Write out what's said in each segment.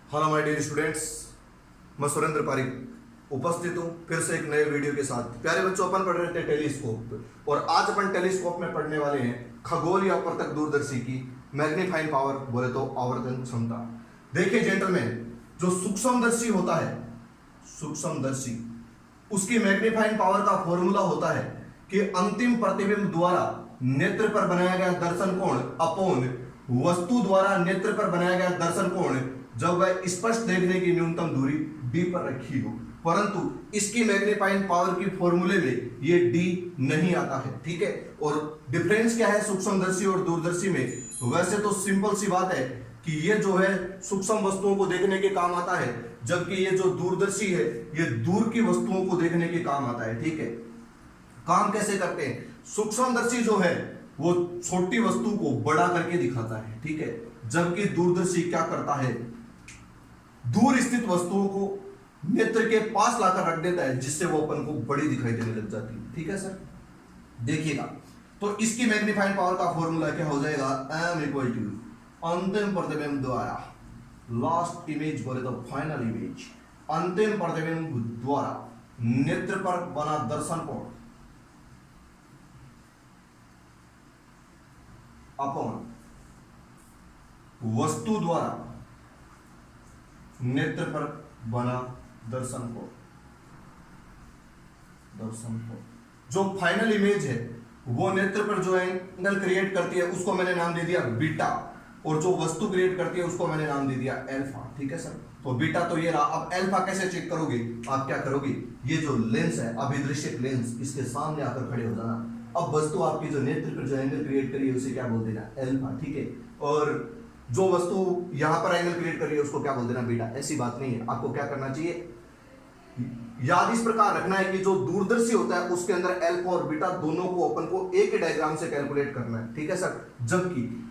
Hello my dear students, मैं सुरेंद्र पारिक उपस्थित हूँ फिर से एक नए वीडियो के साथ। प्यारे बच्चों, अपन पढ़ रहे थे टेलीस्कोप और आज अपन टेलीस्कोप में पढ़ने वाले हैं खगोल या प्रत्यक्ष दूरदर्शी की मैग्नीफाइंग पावर, बोले तो आवर्धन क्षमता। देखिए जेंटलमैन, जो सूक्ष्मदर्शी होता है, सूक्ष्मदर्शी, उसकी मैग्नीफाइंग पावर का फॉर्मूला होता है कि अंतिम प्रतिबिंब द्वारा नेत्र पर बनाया गया दर्शन कोण अपॉन वस्तु द्वारा नेत्र पर बनाया गया दर्शन कोण जब वह स्पष्ट देखने की न्यूनतम दूरी d पर रखी हो। परंतु इसकी मैग्नीफाइंग पावर की फॉर्मूले में ये d नहीं आता है, ठीक है। और डिफरेंस क्या है सूक्ष्मदर्शी और दूरदर्शी में? वैसे तो सिंपल सी बात है कि ये जो है सूक्ष्म वस्तुओं को देखने के काम आता है, जबकि ये जो दूरदर्शी है ये दूर की वस्तुओं को देखने के काम आता है, ठीक है। काम कैसे करते हैं? सूक्ष्मदर्शी जो है वो छोटी वस्तु को बड़ा करके दिखाता है, ठीक है, जबकि दूरदर्शी क्या करता है, दूर स्थित वस्तुओं को नेत्र के पास लाकर रख देता है, जिससे वो अपन को बड़ी दिखाई देने लग जाती है, ठीक है सर। देखिएगा, तो इसकी मैग्नीफाइंग पावर का फॉर्मूला क्या हो जाएगा? m इक्वल टू अंतिम प्रतिबिंब द्वारा, लास्ट इमेज बोले तो फाइनल इमेज, अंतिम प्रतिबिंब द्वारा नेत्र पर बना दर्शन कोण अपॉन वस्तु द्वारा नेत्र पर बना दर्शन कोण। जो फाइनल इमेज है वो नेत्र पर जो एंगल क्रिएट करती है उसको मैंने नाम दे दिया बीटा, और जो वस्तु क्रिएट करती है उसको मैंने नाम दे दिया अल्फा, ठीक है सर। तो बीटा तो ये रहा। अब अल्फा कैसे चेक करोगे? आप क्या करोगे, ये जो लेंस है अभिदृश्यक लेंस, इसके सामने आकर खड़े हो जाना। अब वस्तु आपकी जो नेत्र पर जो एंगल क्रिएट करी है उसे क्या बोल देना? अल्फा, ठीक है। और जो वस्तु यहां पर एंगल क्रिएट कर रही है उसको क्या बोल देना? बीटा। ऐसी बात नहीं है, आपको क्या करना चाहिए, याद इस प्रकार रखना है कि जो दूरदर्शी होता है उसके अंदर अल्फा और बीटा दोनों को अपन को एक ही डायग्राम से कैलकुलेट करना है, ठीक है सर। जबकि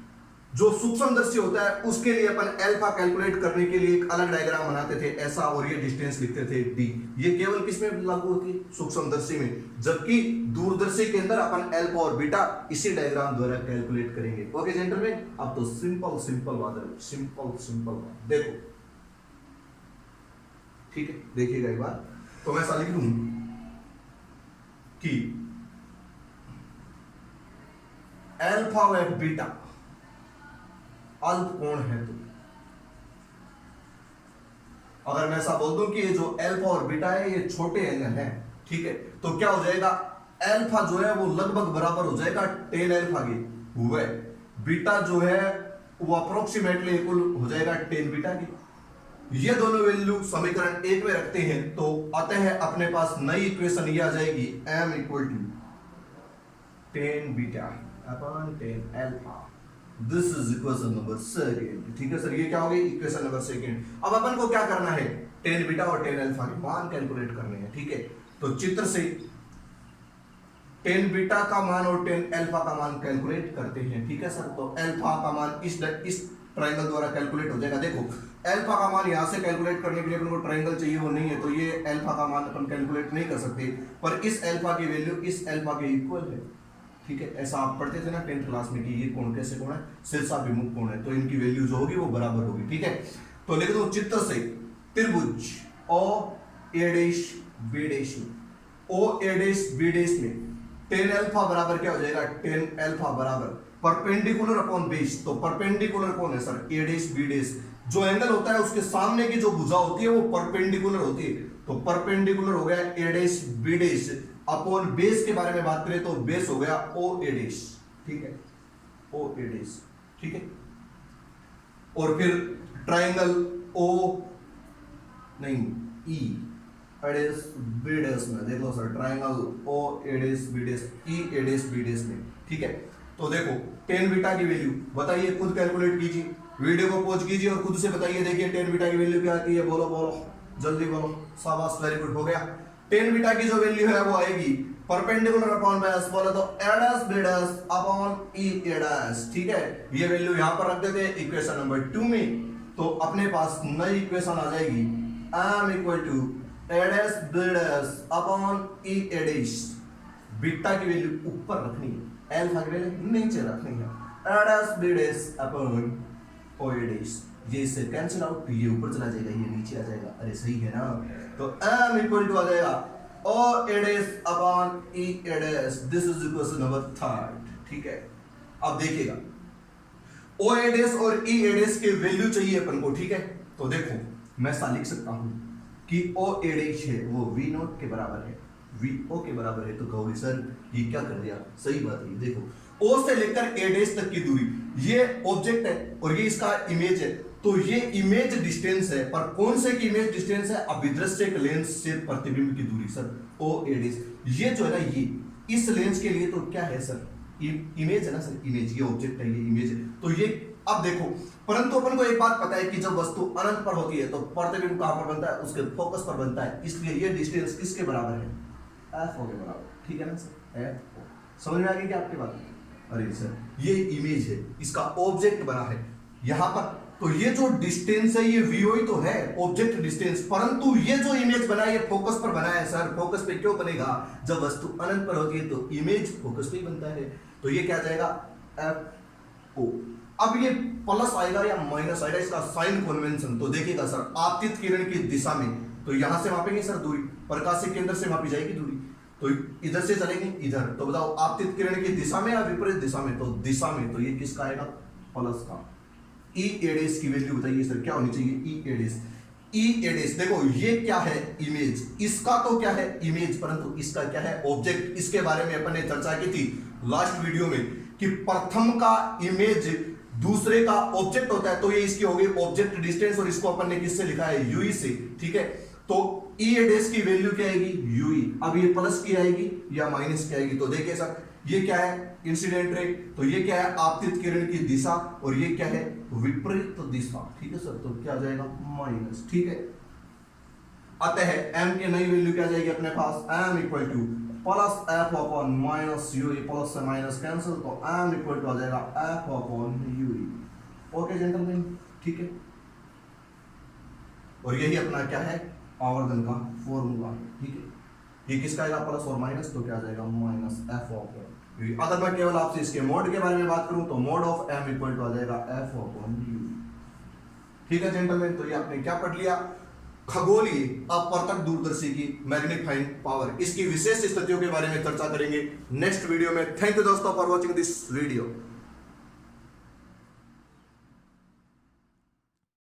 जो सूक्ष्मदर्शी होता है उसके लिए अपन अल्फा कैलकुलेट करने के लिए एक अलग डायग्राम बनाते थे ऐसा, और ये डिस्टेंस लिखते थे d। ये केवल किसमें लागू होती है? सूक्ष्मदर्शी में। जबकि दूरदर्शी के अंदर अपन अल्फा और बीटा इसी डायग्राम द्वारा कैलकुलेट करेंगे। ओके जेंटलमैन, अब तो सिंपल बात है, सिंपल बात। देखो, ठीक है, देखिएगा एक बार। तो मैं ऐसा लिख दूं कि अल्फा व बीटा अल्प कोण है। तो अगर मैं ऐसा बोल दूं कि ये जो अल्फा और बीटा है ये छोटे एंगल है, ठीक है, तो क्या हो जाएगा? अल्फा जो है वो लगभग बराबर हो जाएगा tan अल्फा के, वह बीटा जो है वो अप्रोक्सीमेटली इक्वल हो जाएगा tan बीटा की। ये दोनों वैल्यू समीकरण 1 में रखते हैं तो अतः अपने पास नई इक्वेशन ये आ जाएगी m equal to tan beta upon tan alpha. This is equation number second, ठीक है सर। ये क्या हो गई? Equation number second. अब अपन को क्या करना है? tan बीटा और tan अल्फा के मान कैलकुलेट करने हैं, ठीक है। तो चित्र से tan बीटा का मान और tan अल्फा का मान कैलकुलेट करते हैं, ठीक है सर। तो अल्फा का मान इस ट्रायंगल द्वारा कैलकुलेट हो जाएगा। देखो, अल्फा का मान यहां से कैलकुलेट करने के लिए अपन को ट्रायंगल चाहिए, वो नहीं है, तो ये अल्फा का मान अपन कैलकुलेट नहीं कर सकते, पर इस अल्फा की वैल्यू इस अल्फा के इक्वल है, ठीक है। ऐसा आप पढ़ते थे ना 10th क्लास में कि ये कोण कैसे कोण है? शीर्षाभिमुख कोण है, तो इनकी वैल्यू जो होगी वो बराबर होगी, ठीक है। तो लिख दो चित्र से त्रिभुज ओ ए डैश बी डैश में, ओ ए डैश बी डैश में tan अल्फा बराबर क्या हो जाएगा? tan अल्फा बराबर परपेंडिकुलर अपॉन बेस। तो परपेंडिकुलर कौन है सर? ए डैश बी डैश। जो एंगल होता है उसके सामने की जो भुजा होती है वो परपेंडिकुलर होती है, तो परपेंडिकुलर हो गया A dash B dash upon base के बारे में बात करें तो बेस हो गया ओ ए डैश, ठीक है, ओ ए डैश, ठीक है। और फिर ट्रायंगल ओ नहीं ई एडैश बी डैश में देख लो सर, ट्रायंगल ओ ए डैश बी डैश ई ए डैश बी डैश में, ठीक है। तो देखो tan बीटा की वैल्यू बताइए, खुद कैलकुलेट कीजिए, वीडियो को पॉज कीजिए और खुद से बताइए। देखिए tan बीटा की वैल्यू क्या आती है? बोलो जल्दी बोलो, शाबाश, वेरी गुड, हो गया। tan बीटा की जो वैल्यू है वो आएगी परपेंडिकुलर अपॉन बेस, बोले तो a dash b dash upon e a dash, ठीक है। ये वैल्यू यहां पर रख देते हैं इक्वेशन नंबर 2 में, तो अपने पास नई इक्वेशन आ जाएगी m equal to a dash b dash upon e a dash. Beta की वैल्यू ऊपर रखनी है, अल्फा की वैल्यू नीचे रखनी है, a dash b dash upon o a dash. ये इससे कैंसिल आउट, ये ऊपर चला जाएगा, ये नीचे आ जाएगा। अरे सही है ना। तो m इक्वल टू आ जाएगा o a dash upon e a dash, this is question number 3। ठीक है, अब देखिएगा o a dash और e a dash के वैल्यू चाहिए अपन को। ठीक है, तो देखो मैं ऐसा लिख सकता हूं कि o a dash है वो v नॉट के बराबर है, vo के बराबर है। तो कहोगे सर ये क्या कर दिया? सही बात है, देखो O से लेकर A डैश तक की दूरी, ये ऑब्जेक्ट है और ये इसका इमेज है। तो ये इमेज डिस्टेंस है, पर कौन से की इमेज डिस्टेंस है? अभिदृश्यक लेंस से प्रतिबिंब की दूरी सर, O A डैश। ये जो है ना, ये इस लेंस के लिए तो क्या है सर? इमेज है ना सर, इमेज। ये ऑब्जेक्ट है, ये इमेज है। तो ये अब देखो, परंतु अपन को एक बात पता है कि जब वस्तु अनंत पर होती है तो प्रतिबिंब कहां पर बनता है? उसके फोकस पर बनता है। इसलिए ये डिस्टेंस किसके बराबर है? F O के बराबर। ठीक है ना सर, F O। समझ में आ गई क्या आपकी बात? अरे सर ये इमेज है, इसका ऑब्जेक्ट बना है यहां पर। तो ये जो डिस्टेंस है ये vo ही तो है, ऑब्जेक्ट डिस्टेंस। परंतु ये जो इमेज बना है ये फोकस पर बना है सर। फोकस पे क्यों बनेगा? जब वस्तु अनंत पर होती है तो इमेज फोकस पे ही बनता है। तो ये क्या जाएगा? FO। अब ये प्लस आएगा या माइनस आएगा, इसका साइन कन्वेंशन। तो देखिएगा सर, आपतित किरण की दिशा में, तो यहां से मापेंगे सर दूरी, प्रकाशिक केंद्र से मापी जाएगी दूरी। तो इधर से चलेंगे इधर, तो बताओ आपतित किरण की दिशा में या विपरीत दिशा में? तो दिशा में। तो ये किसका आएगा? प्लस का। E A डैश की वैल्यू बताइए सर क्या होनी चाहिए? E A dash. E A dash देखो ये क्या है? इमेज। इसका तो क्या है? इमेज, परंतु इसका क्या है? ऑब्जेक्ट। इसके बारे में अपन ने चर्चा की थी लास्ट वीडियो में कि प्रथम का इमेज दूसरे का ऑब्जेक्ट होता है। तो ये इसकी हो गई ऑब्जेक्ट डिस्टेंस, और इसको अपन ने किससे लिखा है? UE से। ठीक है, तो E A डैश की वैल्यू क्या आएगी? UE। अब ये प्लस की आएगी या माइनस की आएगी? तो देखिए सर, ये क्या है? Incident ray. तो ये क्या है? आपतित किरण की दिशा, और ये क्या है? विपरीत दिशा। ठीक है सर, तो क्या आ जाएगा? माइनस। ठीक है, अतः m की नई वैल्यू क्या जाएगी अपने पास? m equal two plus f upon minus UE। Plus से माइनस कैंसिल, तो m इक्वल टू आ जाएगा f upon UE। Okay gentleman, ठीक है। और यही अपना क्या है? आवर्धन का फॉर्मूला। ठीक है, ये किसका आएगा? प्लस और माइनस, तो क्या आ जाएगा? Minus f upon. अगर मैं केवल आपसे इसके मोड के बारे में बात करूं तो mode of m equal to आ जाएगा f अपॉन UE। ठीक है जेंटलमैन, तो ये आपने क्या पढ़ लिया? खगोलीय अपवर्तक दूरदर्शी की मैग्नीफाइंग पावर, इसकी विशेष स्थितियों के बारे में चर्चा करेंगे नेक्स्ट वीडियो में। थैंक यू दोस्तों फॉर वॉचिंग दिस वीडियो।